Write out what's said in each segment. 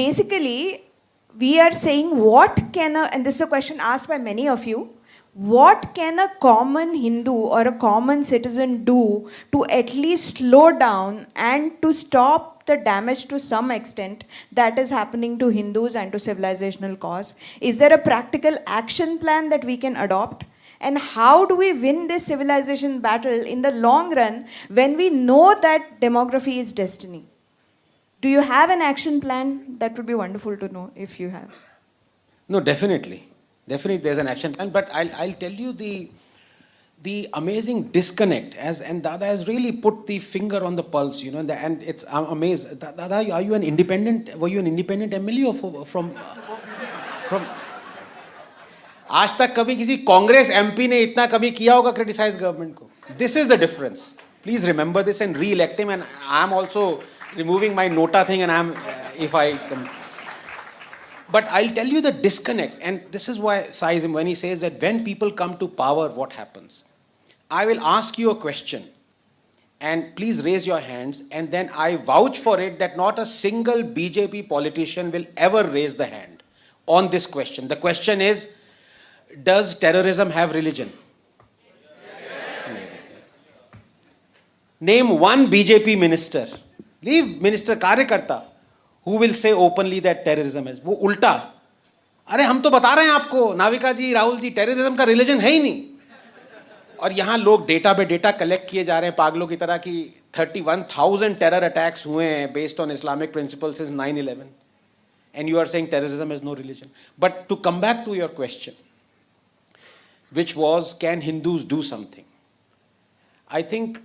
basically, we are saying and this is a question asked by many of you, what can a common Hindu or a common citizen do to at least slow down and to stop the damage to some extent that is happening to Hindus and to civilizational cause? Is there a practical action plan that we can adopt? And how do we win this civilization battle in the long run when we know that demography is destiny? Do you have an action plan? That would be wonderful to know if you have. No, definitely. Definitely there's an action plan, but I'll tell you the amazing disconnect, and Dada has really put the finger on the pulse, you know, and I'm amazed. Dada, were you an independent MLA or from आज तक कभी किसी Congress MP ने इतना कभी किया होगा criticise government को? This is the difference. Please remember this and re-elect him, and I'm also removing my nota thing, and but I'll tell you the disconnect, and this is why Sai, when he says that when people come to power, what happens? I will ask you a question, and please raise your hands, and then I vouch for it that not a single BJP politician will ever raise the hand on this question. The question is, does terrorism have religion? Yes. Name one BJP minister, leave minister कार्यकर्ता, who will say openly that terrorism is. वो उल्टा, अरे हम तो बता रहे हैं आपको नाविका जी, राहुल जी, टेररिज्म का रिलीजन है ही नहीं. और यहाँ लोग डेटा पे डेटा कलेक्ट किए जा रहे हैं पागलों की तरह कि 31,000 टेरर अटैक्स हुए हैं based on Islamic principles since 9/11, and you are saying terrorism has no religion. But to come back to your question, which was, can Hindus do something? I think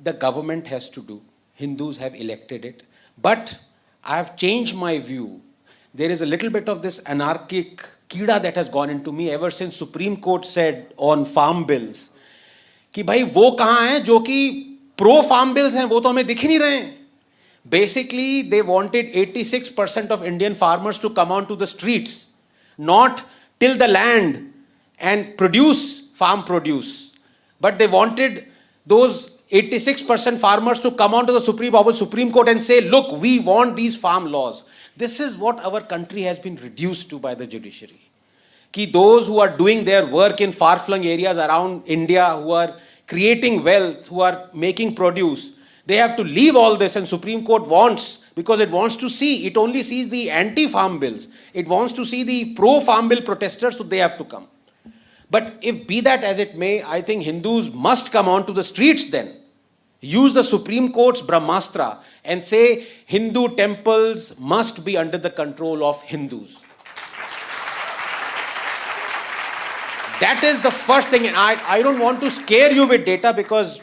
the government has to do. Hindus have elected it. But I have changed my view. There is a little bit of this anarchic कीड़ा that has gone into me ever since Supreme Court said on farm bills कि भाई वो कहाँ हैं जो कि pro farm bills हैं, वो तो हमें दिख ही नहीं रहे हैं. Basically, they wanted 86% of Indian farmers to come onto the streets, not till the land and produce farm produce, but they wanted those 86% farmers to come onto the Supreme Court and say, look, we want these farm laws. This is what our country has been reduced to by the judiciary. Ki those who are doing their work in far-flung areas around India, who are creating wealth, who are making produce, they have to leave all this, and Supreme Court wants, because it wants to see, it only sees the anti-farm bills. It wants to see the pro-farm bill protesters, so they have to come. But if be that as it may, I think Hindus must come onto the streets then. Use the Supreme Court's Brahmastra and say Hindu temples must be under the control of Hindus. That is the first thing. And I don't want to scare you with data because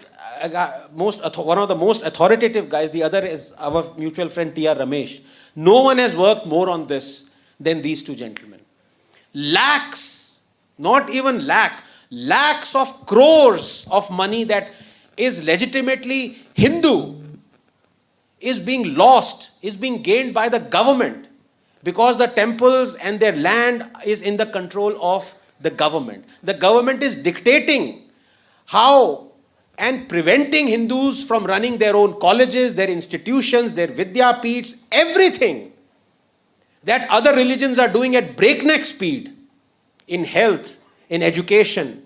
one of the most authoritative guys, the other is our mutual friend T.R. Ramesh. No one has worked more on this than these two gentlemen. Lakhs, not even lakhs of crores of money that is legitimately Hindu is being lost, is being gained by the government because the temples and their land is in the control of the government. The government is dictating how and preventing Hindus from running their own colleges, their institutions, their Vidya Peeths, everything that other religions are doing at breakneck speed in health, in education,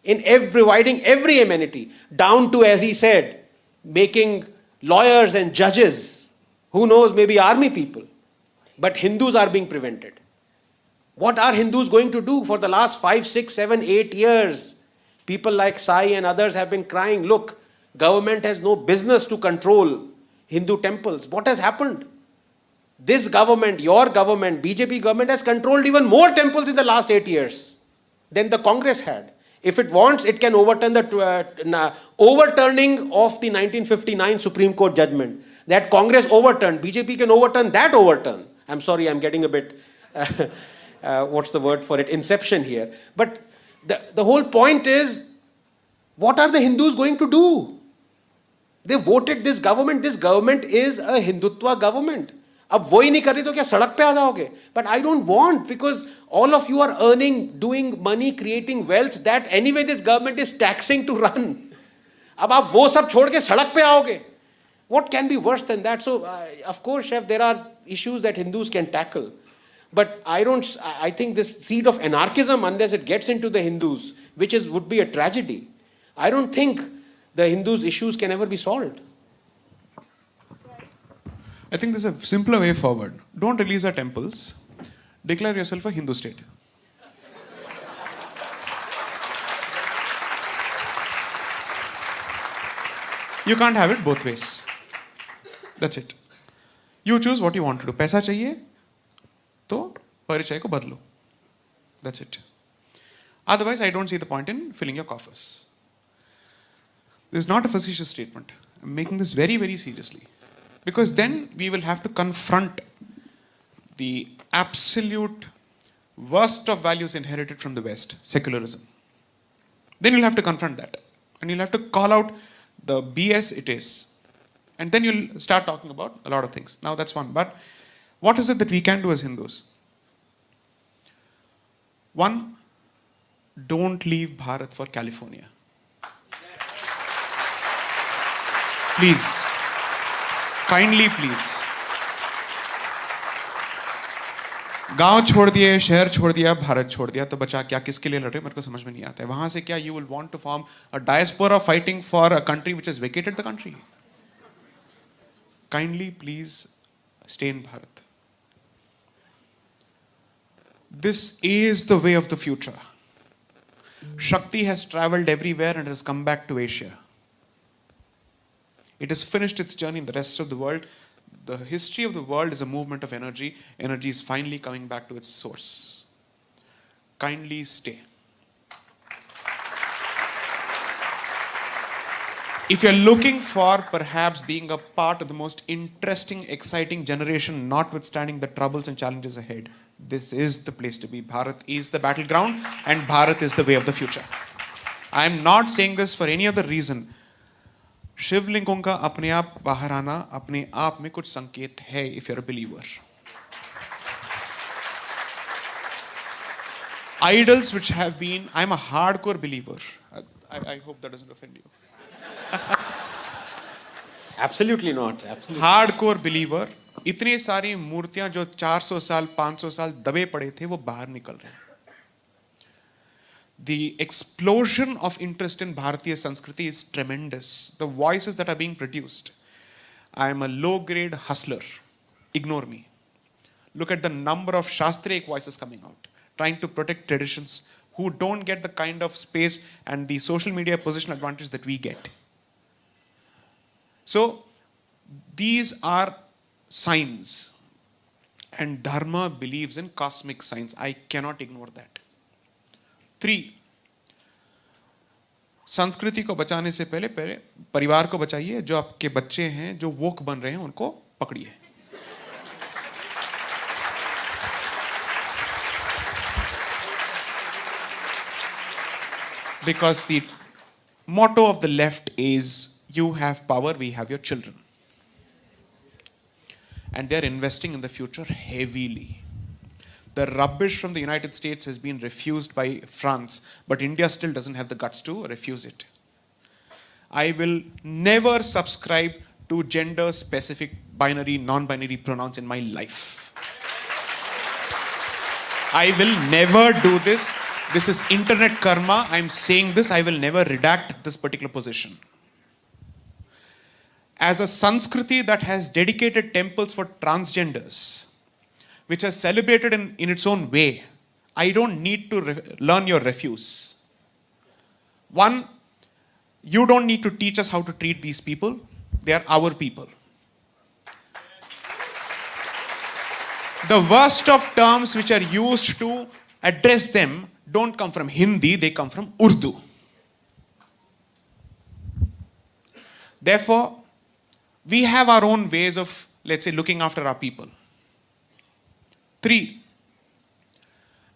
in providing every amenity, down to, as he said, making lawyers and judges, who knows, maybe army people. But Hindus are being prevented. What are Hindus going to do? For the last 5, 6, 7, 8 years, people like Sai and others have been crying, look, government has no business to control Hindu temples. What has happened? This government, your government, BJP government has controlled even more temples in the last 8 years than the Congress had. If it wants, it can overturn the overturning of the 1959 Supreme Court judgment. That Congress overturned. BJP can overturn that overturn. I'm sorry, I'm getting a bit, what's the word for it, inception here. But the whole point is, what are the Hindus going to do? They voted this government. This government is a Hindutva government. अब वो ही नहीं कर रही तो क्या सड़क पे आ जाओगे? But I don't want, because all of you are earning, doing money, creating wealth that anyway this government is taxing to run. अब आप वो सब छोड़ के सड़क पे आओगे. What can be worse than that? So, of course, Chef, there are issues that Hindus can tackle. But I think this seed of anarchism, unless it gets into the Hindus, would be a tragedy. I don't think the Hindus' issues can ever be solved. I think there's a simpler way forward. Don't release our temples. Declare yourself a Hindu state. You can't have it both ways. That's it. You choose what you want to do. पैसा चाहिए तो परिचय को बदलो. That's it. Otherwise, I don't see the point in filling your coffers. This is not a facetious statement. I'm making this very, very seriously. Because then we will have to confront the absolute worst of values inherited from the West, secularism. Then you'll have to confront that. And you'll have to call out the BS it is. And then you'll start talking about a lot of things. Now that's one. But what is it that we can do as Hindus? One, don't leave Bharat for California. Please. Kindly, please. गांव छोड़ दिए, शहर छोड़ दिया, भारत छोड़ दिया, तो बचा क्या? किसके लिए लड़ रहे? मेरे को समझ में नहीं आता है. वहां से क्या you will want to form a diaspora fighting for a country which has vacated the country? Kindly, please stay in Bharat. This is the way of the future. Shakti has traveled everywhere and has come back to Asia. It has finished its journey in the rest of the world. The history of the world is a movement of energy. Energy is finally coming back to its source. Kindly stay. If you're looking for perhaps being a part of the most interesting, exciting generation, notwithstanding the troubles and challenges ahead, this is the place to be. Bharat is the battleground and Bharat is the way of the future. I am not saying this for any other reason. शिवलिंगों का अपने आप बाहर आना अपने आप में कुछ संकेत है if you're a believer. Idols which have been, I'm a hardcore believer. I hope that doesn't offend you. Absolutely not. Absolutely. Hardcore believer. इतनी सारी मूर्तियां जो 400 साल 500 साल दबे पड़े थे वो बाहर निकल रहे हैं. The explosion of interest in Bharatiya Sanskriti is tremendous. The voices that are being produced. I am a low-grade hustler. Ignore me. Look at the number of Shastric voices coming out, trying to protect traditions, who don't get the kind of space and the social media position advantage that we get. So, these are signs. And Dharma believes in cosmic signs. I cannot ignore that. 3, संस्कृति को बचाने से पहले परिवार को बचाइए. जो आपके बच्चे हैं जो वोक बन रहे हैं उनको पकड़िए. Because the motto of the left is you have power, we have your children. And they're investing in the future heavily. The rubbish from the United States has been refused by France, but India still doesn't have the guts to refuse it. I will never subscribe to gender-specific binary, non-binary pronouns in my life. I will never do this. This is internet karma. I'm saying this. I will never redact this particular position. As a Sanskriti that has dedicated temples for transgenders, which has celebrated in its own way, I don't need to learn your refuse. One, you don't need to teach us how to treat these people. They are our people. The worst of terms which are used to address them don't come from Hindi, they come from Urdu. Therefore, we have our own ways of, let's say, looking after our people. 3,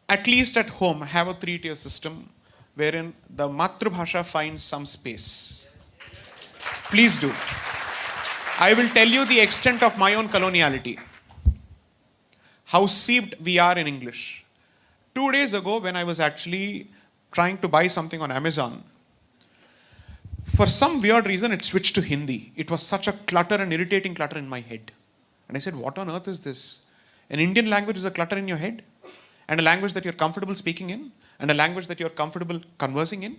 at least at home, have a 3-tier system wherein the Matrabhasha finds some space. Please do. I will tell you the extent of my own coloniality. How seeped we are in English. 2 days ago, when I was actually trying to buy something on Amazon, For some weird reason, it switched to Hindi. It was such a clutter and irritating clutter in my head. And I said, what on earth is this? An Indian language is a clutter in your head? And a language that you're comfortable speaking in? And a language that you're comfortable conversing in?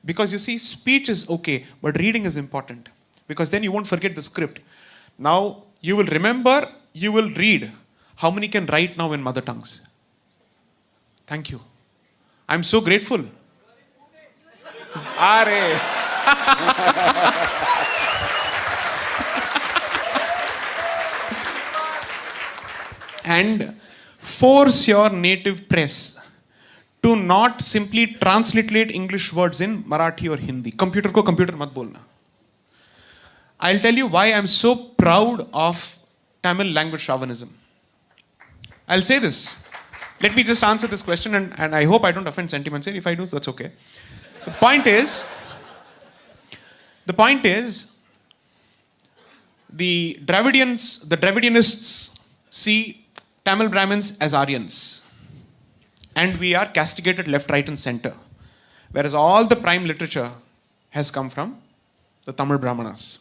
Because you see, speech is okay, but reading is important. Because then you won't forget the script. Now, you will remember, you will read. How many can write now in mother tongues? Thank you. I'm so grateful. Are. And force your native press to not simply transliterate English words in Marathi or Hindi. Computer ko computer mat bolna. I'll tell you why I'm so proud of Tamil language chauvinism. I'll say this. Let me just answer this question, and I hope I don't offend sentiments here. If I do, that's okay. The point is, the Dravidianists see Tamil Brahmins as Aryans. And we are castigated left, right, and center. Whereas all the prime literature has come from the Tamil Brahmanas.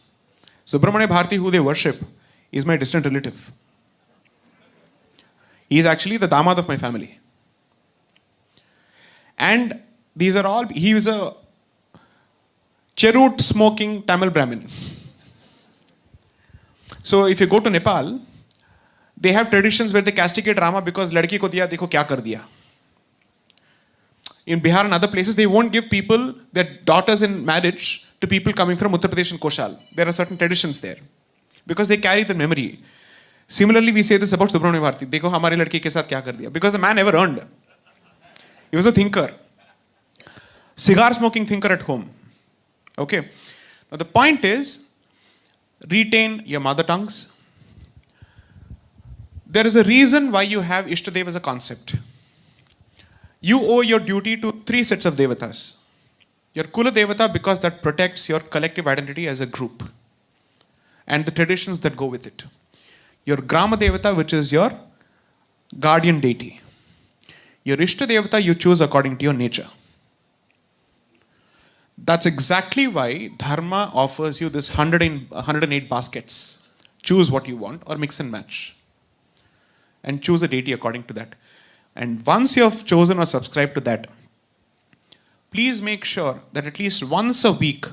Subramanya Bharati, who they worship, is my distant relative. He is actually the damad of my family. And these are all, he is a cherut smoking Tamil Brahmin. So if you go to Nepal, they have traditions where they castigate Rama because ladki ko diya, dekho kya kar diya. In Bihar and other places, they won't give people their daughters in marriage to people coming from Uttar Pradesh and Koshal. There are certain traditions there because they carry the memory. Similarly, we say this about Subramanya Bharati. Dekho hamare ladki ke sath kya kar diya. Because the man never earned. He was a thinker. Cigar smoking thinker at home. Okay. Now the point is, retain your mother tongues. There is a reason why you have Ishtadev as a concept. You owe your duty to 3 sets of devatas. Your Kula Devata, because that protects your collective identity as a group and the traditions that go with it. Your Grama Devata, which is your guardian deity. Your Ishta Devata you choose according to your nature. That's exactly why Dharma offers you this 108 baskets. Choose what you want or mix and match. And choose a deity according to that. And once you have chosen or subscribed to that, please make sure that at least once a week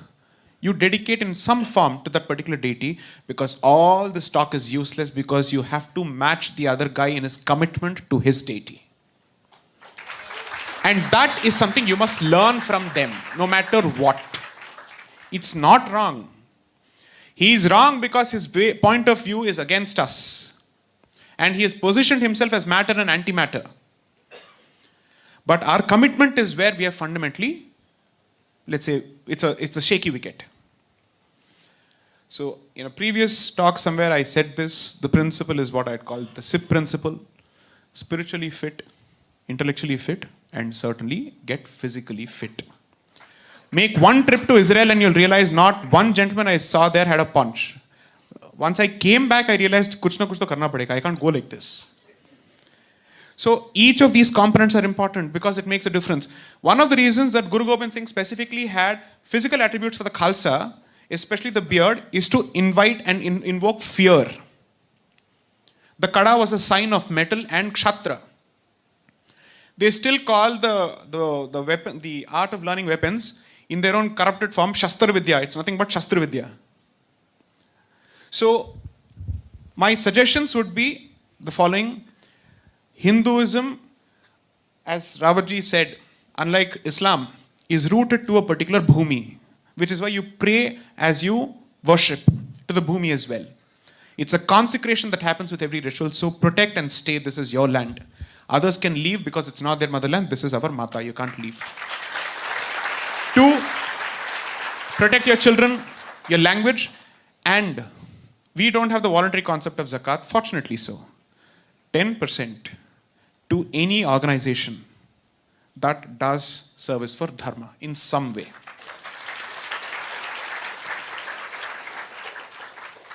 you dedicate in some form to that particular deity, because all this talk is useless because you have to match the other guy in his commitment to his deity. And that is something you must learn from them, no matter what. It's not wrong. He is wrong because his point of view is against us. And he has positioned himself as matter and antimatter. But our commitment is where we are fundamentally, let's say, it's a shaky wicket. So in a previous talk somewhere I said this, the principle is what I'd call the SIP principle. Spiritually fit, intellectually fit, and certainly get physically fit. Make one trip to Israel and you'll realize not one gentleman I saw there had a punch. Once I came back, I realized kuch na kuch to karna padega. I can't go like this. So each of these components are important because it makes a difference. One of the reasons that Guru Gobind Singh specifically had physical attributes for the Khalsa, especially the beard, is to invite and invoke fear. The Kada was a sign of metal and Kshatra. They still call the weapon, the art of learning weapons in their own corrupted form, Shastra Vidya. It's nothing but Shastra Vidya. So my suggestions would be the following. Hinduism, as Rawatji said, unlike Islam, is rooted to a particular bhumi, which is why you pray as you worship to the bhumi as well. It's a consecration that happens with every ritual, so protect and stay. This is your land. Others can leave because it's not their motherland. This is our Mata. You can't leave. 2, protect your children, your language, and we don't have the voluntary concept of zakat, fortunately so. 10% to any organization that does service for Dharma in some way.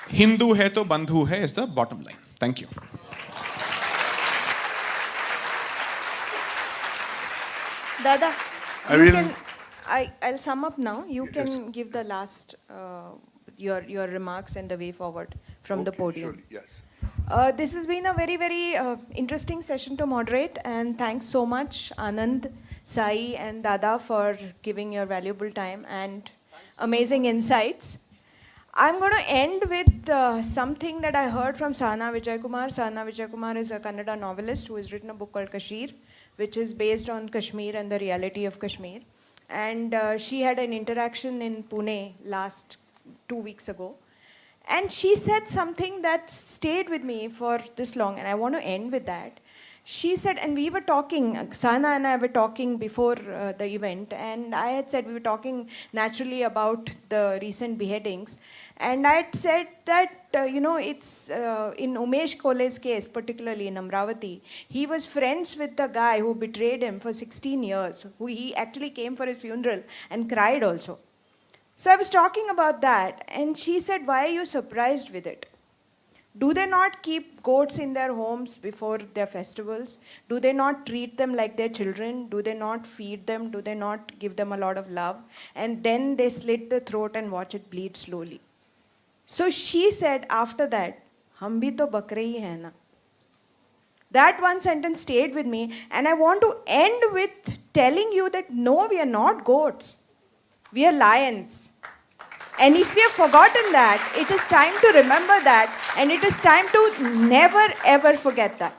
Hindu hai to bandhu hai is the bottom line. Thank you. Dada, I'll sum up now. You can give the last, your remarks and the way forward from the podium. Surely, yes. This has been a very, very interesting session to moderate, and thanks so much, Anand, Sai, and Dada, for giving your valuable time and amazing insights. I'm going to end with something that I heard from Sahana Vijaykumar. Sahana Vijaykumar is a Kannada novelist who has written a book called Kashmir, which is based on Kashmir and the reality of Kashmir. And she had an interaction in Pune last 2 weeks ago. And she said something that stayed with me for this long, and I want to end with that. She said, and we were talking, Sana and I were talking before the event, and I had said we were talking naturally about the recent beheadings, and I had said that, it's in Umesh Kole's case, particularly in Amravati, he was friends with the guy who betrayed him for 16 years, who he actually came for his funeral and cried also. So I was talking about that, and she said, why are you surprised with it? Do they not keep goats in their homes before their festivals? Do they not treat them like their children? Do they not feed them? Do they not give them a lot of love? And then they slit the throat and watch it bleed slowly. So she said after that, hum bhi to bakre hi hai na. That one sentence stayed with me, and I want to end with telling you that no, we are not goats. We are lions. And if we have forgotten that, it is time to remember that, and it is time to never ever forget that.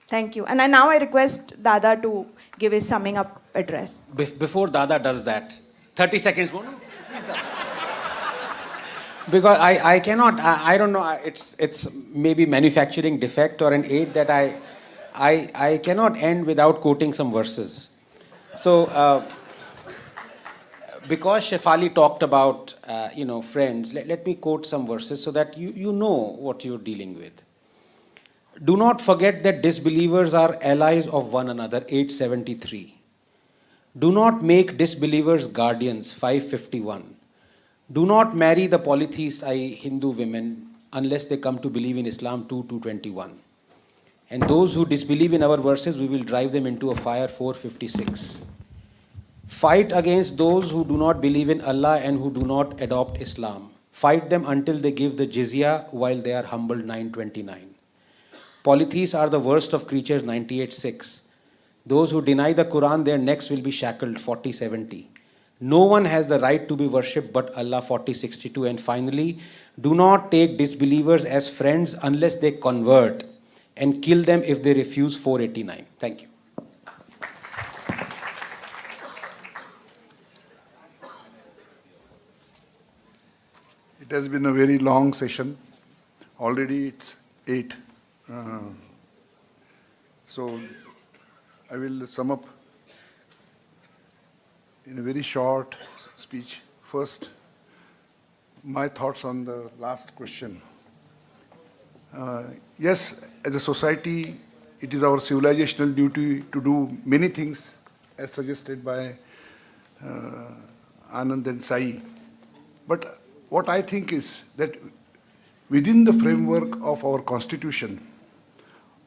Thank you. And now I request Dada to give his summing up address. Before Dada does that, 30 seconds more. No, please, Dada. Because I cannot, I don't know, it's maybe manufacturing defect or an aid that I cannot end without quoting some verses. So, because Shefali talked about, friends, let me quote some verses so that you know what you're dealing with. Do not forget that disbelievers are allies of one another, 873. Do not make disbelievers guardians, 551. Do not marry the polytheists, i.e. Hindu women, unless they come to believe in Islam, 221. And those who disbelieve in our verses, we will drive them into a fire, 456. Fight against those who do not believe in Allah and who do not adopt Islam. Fight them until they give the jizya while they are humbled, 929. Polytheists are the worst of creatures, 98.6. Those who deny the Quran, their necks will be shackled, 40.70. No one has the right to be worshipped but Allah, 40.62. And finally, do not take disbelievers as friends unless they convert, and kill them if they refuse, 489. Thank you. It has been a very long session. Already it's 8. So I will sum up in a very short speech. First, my thoughts on the last question. Yes, as a society, it is our civilizational duty to do many things as suggested by Anand and Sai. But what I think is that within the framework of our constitution,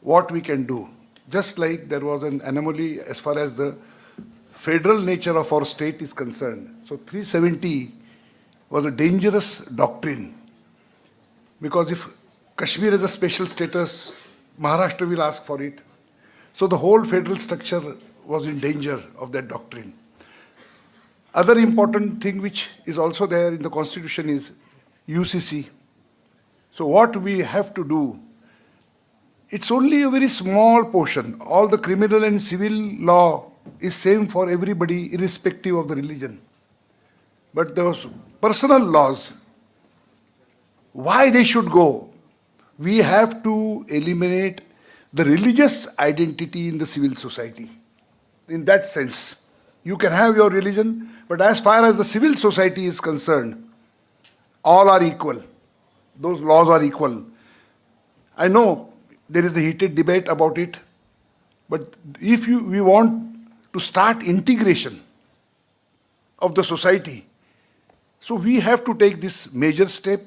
what we can do, just like there was an anomaly as far as the federal nature of our state is concerned. So 370 was a dangerous doctrine, because if Kashmir has a special status, Maharashtra will ask for it. So the whole federal structure was in danger of that doctrine. Other important thing which is also there in the constitution is UCC. So what we have to do, it's only a very small portion. All the criminal and civil law is same for everybody irrespective of the religion. But those personal laws, why they should go? We have to eliminate the religious identity in the civil society. In that sense, you can have your religion, but as far as the civil society is concerned, all are equal. Those laws are equal. I know there is a heated debate about it, but if we want to start integration of the society, so we have to take this major step.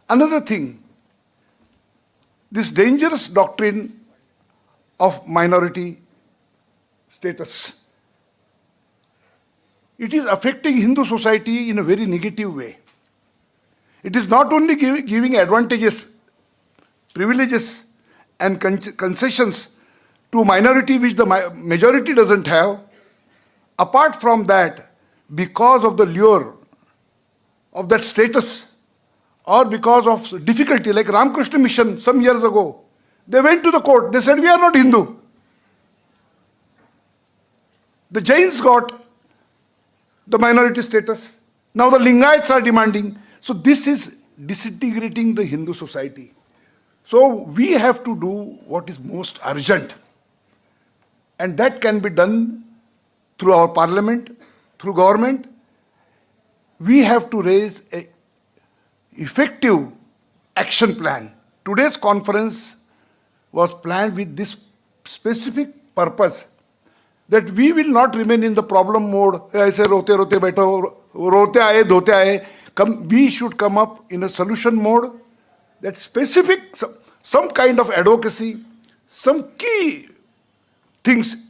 Another thing, this dangerous doctrine of minority status. it is affecting Hindu society in a very negative way. It is not only giving advantages, privileges, and concessions to minority which the majority doesn't have. Apart from that, because of the lure of that status, or because of difficulty, like Ramakrishna Mission some years ago, they went to the court, they said, we are not Hindu. The Jains got the minority status. Now the Lingayats are demanding. So this is disintegrating the Hindu society. So we have to do what is most urgent. And that can be done through our parliament, through government. We have to raise an effective action plan. Today's conference was planned with this specific purpose, that we will not remain in the problem mode. I say, rote rote baitho, rote aaye, dhote aaye. We should come up in a solution mode, that specific, some kind of advocacy, some key things,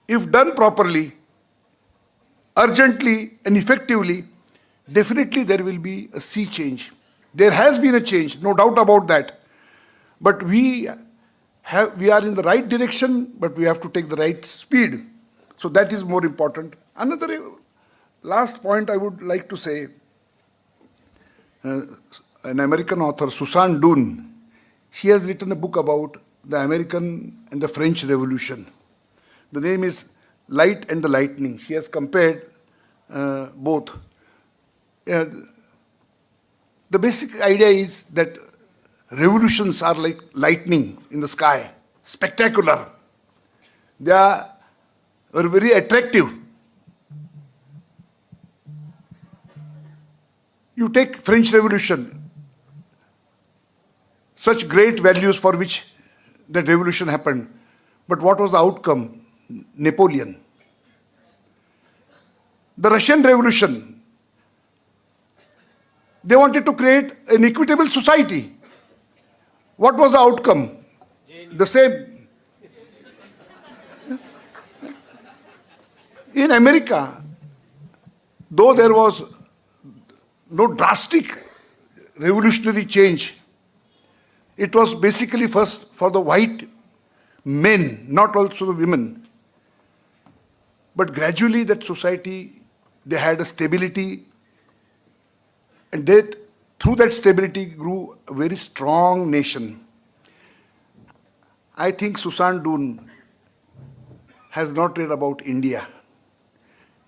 if done properly, urgently and effectively, definitely there will be a sea change. There has been a change, no doubt about that. But we are in the right direction, but we have to take the right speed. So that is more important. Another last point I would like to say, an American author, Susan Dunn, she has written a book about the American and the French Revolution. The name is Light and the Lightning. She has compared both. The basic idea is that revolutions are like lightning in the sky, spectacular. They are very attractive. You take French Revolution, such great values for which that revolution happened. But what was the outcome? Napoleon. The Russian Revolution, they wanted to create an equitable society. What was the outcome? The same. In America, though there was no drastic revolutionary change, it was basically first for the white men, not also the women. But gradually that society, they had a stability, and that through that stability grew a very strong nation. I think Susan Dunn has not read about India.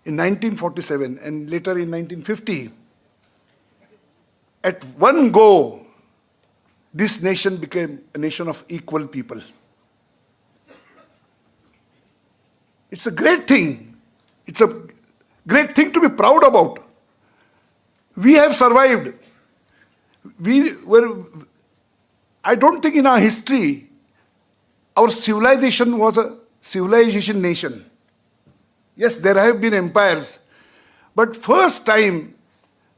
In 1947 and later in 1950, at one go, this nation became a nation of equal people. It's a great thing. It's a great thing to be proud about. We have survived. I don't think in our history, our civilization was a civilization nation. Yes, there have been empires, but first time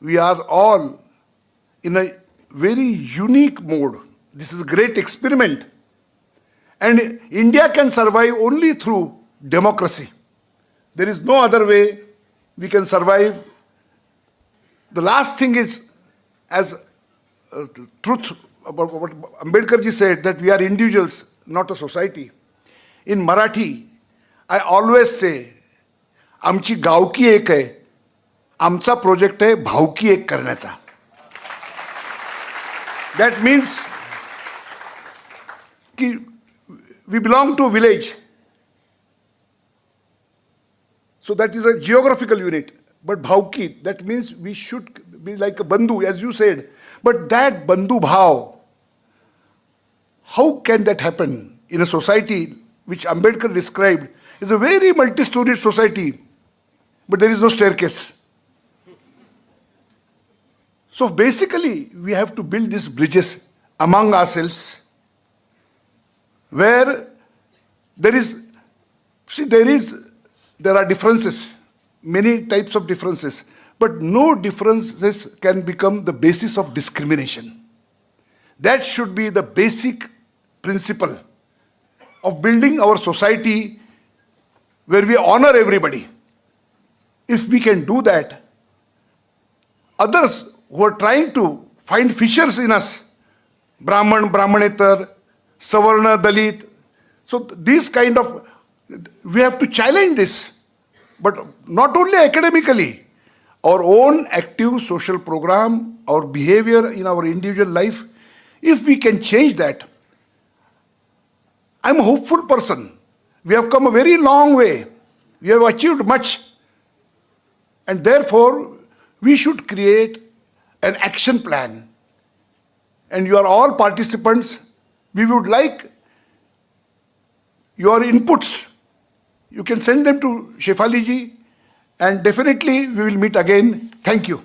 we are all in a very unique mode. This is a great experiment. And India can survive only through democracy. There is no other way we can survive. The last thing is, as truth about what Ambedkar ji said, that we are individuals, not a society. In Marathi, I always say, आमची गावकी एक आहे, आमचा project आहे भावकी एक करण्याचा. That means we belong to a village. So that is a geographical unit. But bhavki, that means we should be like a bandhu, as you said. But that bandhu bhav, how can that happen in a society which Ambedkar described is a very multi-storied society, but there is no staircase. So basically, we have to build these bridges among ourselves, where there are differences, many types of differences, but no differences can become the basis of discrimination. That should be the basic principle of building our society, where we honor everybody. if we can do that, others who are trying to find fissures in us, Brahman, Brahmanetar, Savarna, Dalit, so these kind of, we have to challenge this, but not only academically, our own active social program, our behavior in our individual life, if we can change that, I'm a hopeful person. We have come a very long way. We have achieved much. And therefore, we should create an action plan. And you are all participants. We would like your inputs. You can send them to Shefali ji, and definitely we will meet again. Thank you.